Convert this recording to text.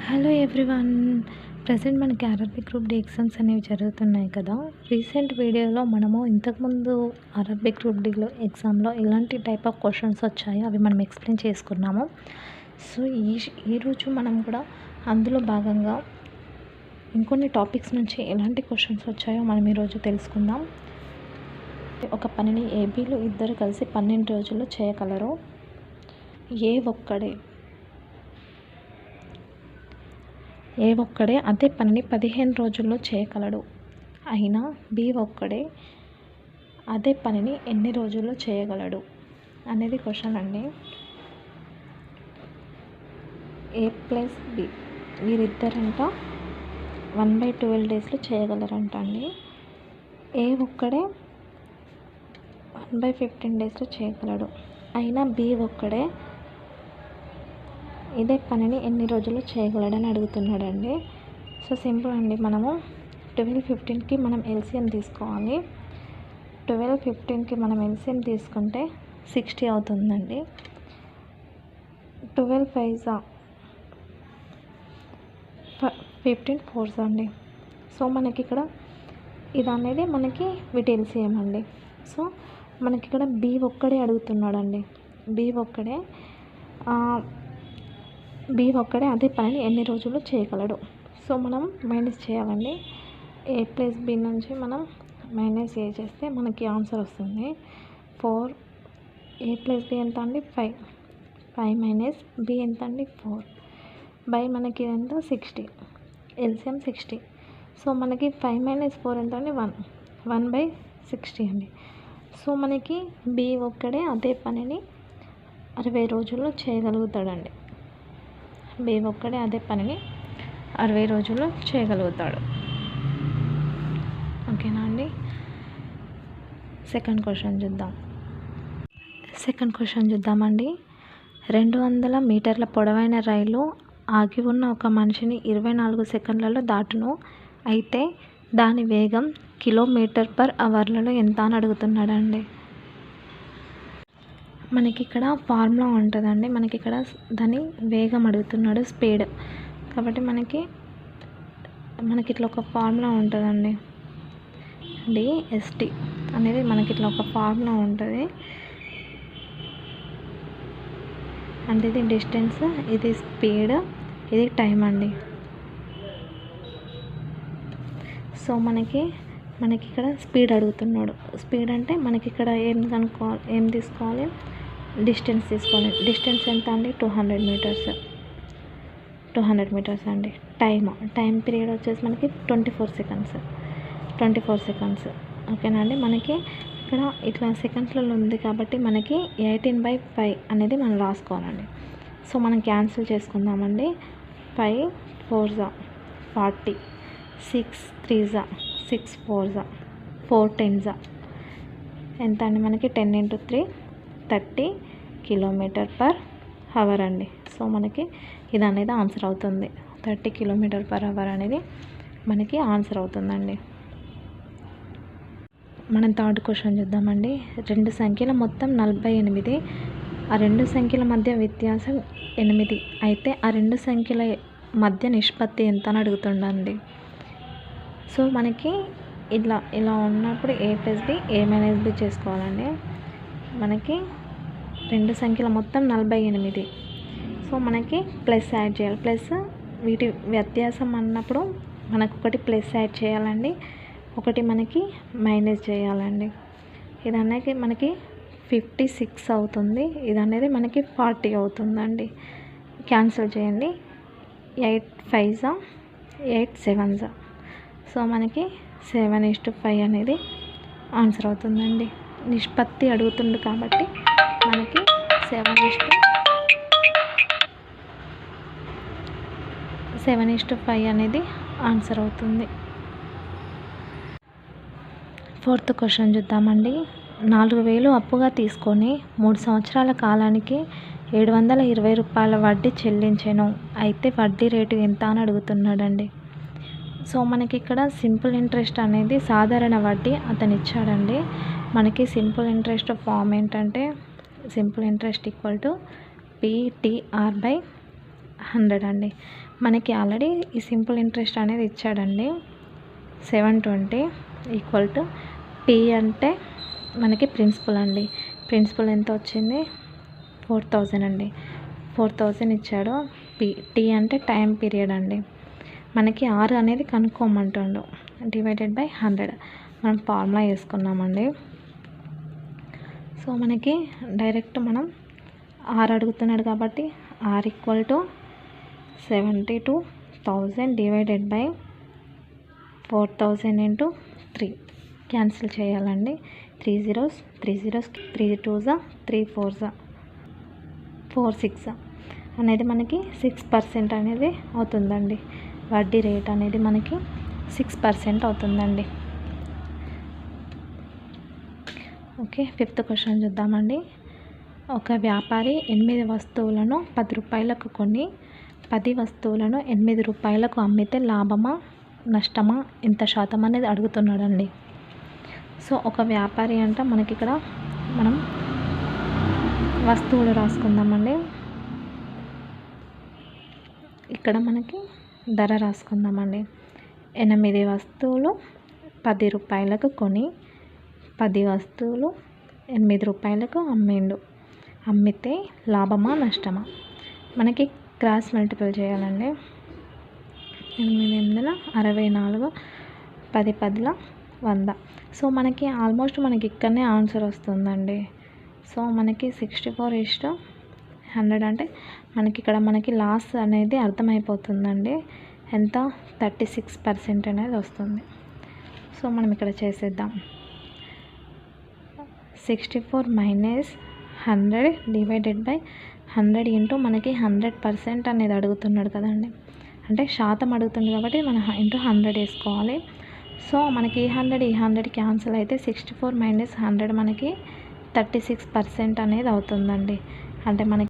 Hello everyone. Present మనకి Arabic group D exams అనేవి జరుగుతున్నాయి కదా. రీసెంట్ వీడియోలో మనము ఇంతకుముందు అరబిక్ గ్రూప్ డిలో ఎగ్జామ్లో ఎలాంటి టైప్ ఆఫ్ క్వశ్చన్స్ వచ్చాయో అవి మనం ఎక్స్ప్లెయిన్ చేసుకున్నాము. సో ఈరోజు మనం కూడా అందులో భాగంగా ఇంకొన్ని టాపిక్స్ నుంచి ఎలాంటి క్వశ్చన్స్ వచ్చాయో మనం ఈరోజు తెలుసుకుందాం. ఒక పనిని ఏబీలు ఇద్దరు కలిసి 12 రోజుల్లో చేయగలరు. ఏ ఒక్కడే అదే పనిని 15 రోజుల్లో చేయగలడు. అయినా బి ఒక్కడే అదే పనిని ఎన్ని రోజుల్లో చేయగలడు అనేది క్వశ్చన్ అండి. ఏ ప్లస్ బి వీరిద్దరంట 1/12 డేస్లో చేయగలరంట అండి. ఏ ఒక్కడే 1/15 డేస్లో చేయగలడు. అయినా బి ఒక్కడే ఇదే పనిని ఎన్ని రోజుల్లో చేయగలడని అడుగుతున్నాడండి. సో సింపుల్ అండి. మనము 12, 15కి మనం ఎల్సిఎం తీసుకోవాలి. 12, 15కి మనం ఎల్సిఎం తీసుకుంటే 60 అవుతుందండి. 12 5s 15 4s అండి. సో మనకి ఇక్కడ ఇది అనేది మనకి వీటి ఎల్సిఎం అండి. సో మనకి ఇక్కడ బి ఒక్కడే అడుగుతున్నాడండి. బి ఒక్కడే అదే పనిని ఎన్ని రోజుల్లో చేయగలడు. సో మనం మైనస్ చేయాలండి. ఏ ప్లస్ బి నుంచి మనం మైనస్ ఏ చేస్తే మనకి ఆన్సర్ వస్తుంది. 4 ఏ ప్లస్ బి ఎంత అండి 5 మైనస్ బి ఎంత అండి 4 బై మనకి ఎంత 60 ఎల్సిఎం 60. సో మనకి 5 - 4 ఎంత అండి 1/60 అండి. సో మనకి బి ఒక్కడే అదే పనిని 60 రోజుల్లో చేయగలుగుతాడండి. బి ఒక్కడే అదే పనిని 60 రోజుల్లో చేయగలుగుతాడు. ఓకేనా అండి. సెకండ్ క్వశ్చన్ చూద్దామండి. 200 మీటర్ల పొడవైన రైలు ఆగి ఉన్న ఒక మనిషిని 24 సెకండ్లలో దాటును. అయితే దాని వేగం km/hలో ఎంత అని అడుగుతున్నాడండి. మనకి ఇక్కడ ఫార్ములా ఉంటుందండి. మనకి ఇక్కడ దాని వేగం అడుగుతున్నాడు, స్పీడ్. కాబట్టి మనకి ఇట్లా ఒక ఫార్ములా ఉంటుందండి. డిఎస్టి అనేది మనకి ఇట్లా ఒక ఫార్ములా ఉంటుంది. అంటే ఇది డిస్టెన్స్, ఇది స్పీడ్, ఇది టైం అండి. సో మనకి ఇక్కడ స్పీడ్ అడుగుతున్నాడు. స్పీడ్ అంటే మనకి ఇక్కడ ఏం తీసుకోవాలి, డిస్టెన్స్ తీసుకోవాలి. డిస్టెన్స్ ఎంత అండి 200 మీటర్స్ అండి. టైం పీరియడ్ వచ్చేసి మనకి 24 సెకండ్స్. ఓకేనా అండి. మనకి ఇక్కడ ఇట్లా సెకండ్స్లలో ఉంది కాబట్టి మనకి 18/5 అనేది మనం రాసుకోవాలండి. సో మనం క్యాన్సిల్ చేసుకుందామండి. 5 4s 40, 6 3s 6 4s 4 10s ఎంత అండి మనకి 10 × 3 30 km/h అండి. సో మనకి ఇది అనేది ఆన్సర్ అవుతుంది. 30 km/h అనేది మనకి ఆన్సర్ అవుతుందండి. మనం థర్డ్ క్వశ్చన్ చూద్దామండి. 2 సంఖ్యల మొత్తం 48. ఆ 2 సంఖ్యల మధ్య వ్యత్యాసం 8. అయితే ఆ 2 సంఖ్యల మధ్య నిష్పత్తి ఎంత అని అడుగుతుండండి. సో మనకి ఇలా ఉన్నప్పుడు ఏ ప్లస్ బి ఏ మైనస్ బి చేసుకోవాలండి. మనకి 2 సంఖ్యల మొత్తం 48. సో మనకి ప్లస్ యాడ్ చేయాలి. ప్లస్ వీటి వ్యత్యాసం అన్నప్పుడు మనకు ఒకటి ప్లస్ యాడ్ చేయాలండి, ఒకటి మనకి మైనస్ చేయాలండి. ఇది అనేది మనకి 56 అవుతుంది. ఇది అనేది మనకి 40 అవుతుందండి. క్యాన్సిల్ చేయండి. 8 5s 8 7s. సో మనకి 7:5 అనేది ఆన్సర్ అవుతుందండి. నిష్పత్తి అడుగుతుంది కాబట్టి మనకి 7:5 అనేది ఆన్సర్ అవుతుంది. ఫోర్త్ క్వశ్చన్ చూద్దామండి. 4000 అప్పుగా తీసుకొని 3 సంవత్సరాల కాలానికి 720 రూపాయల వడ్డీ చెల్లించెను. అయితే వడ్డీ రేటు ఎంత అని అడుగుతున్నాడండి. సో మనకి ఇక్కడ సింపుల్ ఇంట్రెస్ట్ అనేది సాధారణ వడ్డీ అతను ఇచ్చాడండి. మనకి సింపుల్ ఇంట్రెస్ట్ ఫామ్ ఏంటంటే సింపుల్ ఇంట్రెస్ట్ = PTR/100. 100 అండి. మనకి ఆల్రెడీ ఈ సింపుల్ ఇంట్రెస్ట్ అనేది ఇచ్చాడండి. 720 ఈక్వల్ టు పి అంటే మనకి ప్రిన్సిపల్ అండి. ప్రిన్సిపల్ ఎంత వచ్చింది? 4000 అండి. 4000 ఇచ్చాడు. టీ అంటే టైం పీరియడ్ అండి. మనకి ఆర్ అనేది కనుక్కోమంటుండు. డివైడెడ్ బై 100 మనం ఫార్ములా వేసుకున్నామండి. సో మనకి డైరెక్ట్ మనం ఆర్ అడుగుతున్నాడు కాబట్టి R equal to 72,000 divided by 4000 into 3 cancel చేయాలండి. 3 zeros 3 zeros 3 2s 3 4s 4 6 అనేది మనకి 6% అనేది అవుతుందండి. వడ్డీ రేట్ అనేది మనకి 6% అవుతుందండి. ఓకే, 5th క్వశ్చన్ చూద్దామండి. ఒక వ్యాపారి 8 వస్తువులను 10 రూపాయలకు కొని 10 వస్తువులను 8 రూపాయలకు అమ్మితే లాభమా నష్టమా ఎంత శాతం అనేది అడుగుతున్నాడండి. సో ఒక వ్యాపారి అంటే మనకి ఇక్కడ మనం వస్తువులు రాసుకుందామండి. ఇక్కడ మనకి ధర రాసుకుందామండి. 8 వస్తువులు 10 రూపాయలకు కొని 10 వస్తువులు 8 రూపాయలకు అమ్మితే లాభమా నష్టమా? మనకి క్రాస్ మల్టిపుల్ చేయాలండి. 8 8 64 10 10 100. సో మనకి ఆల్మోస్ట్ మనకి ఇక్కడనే ఆన్సర్ వస్తుందండి. సో మనకి 64:100 అంటే మనకి ఇక్కడ మనకి లాస్ అనేది అర్థమైపోతుందండి. ఎంత? 36% అనేది వస్తుంది. సో మనం ఇక్కడ చేసేద్దాం. 64 మైనస్ 100 డివైడెడ్ బై 100 ఇంటూ మనకి 100% అనేది అడుగుతున్నాడు కదండి. అంటే శాతం అడుగుతుంది కాబట్టి మనం ఇంటూ 100 వేసుకోవాలి. సో మనకి ఈ 100 క్యాన్సిల్ అయితే 64 మైనస్ 100 మనకి 36% అనేది అవుతుందండి. అంటే మనకి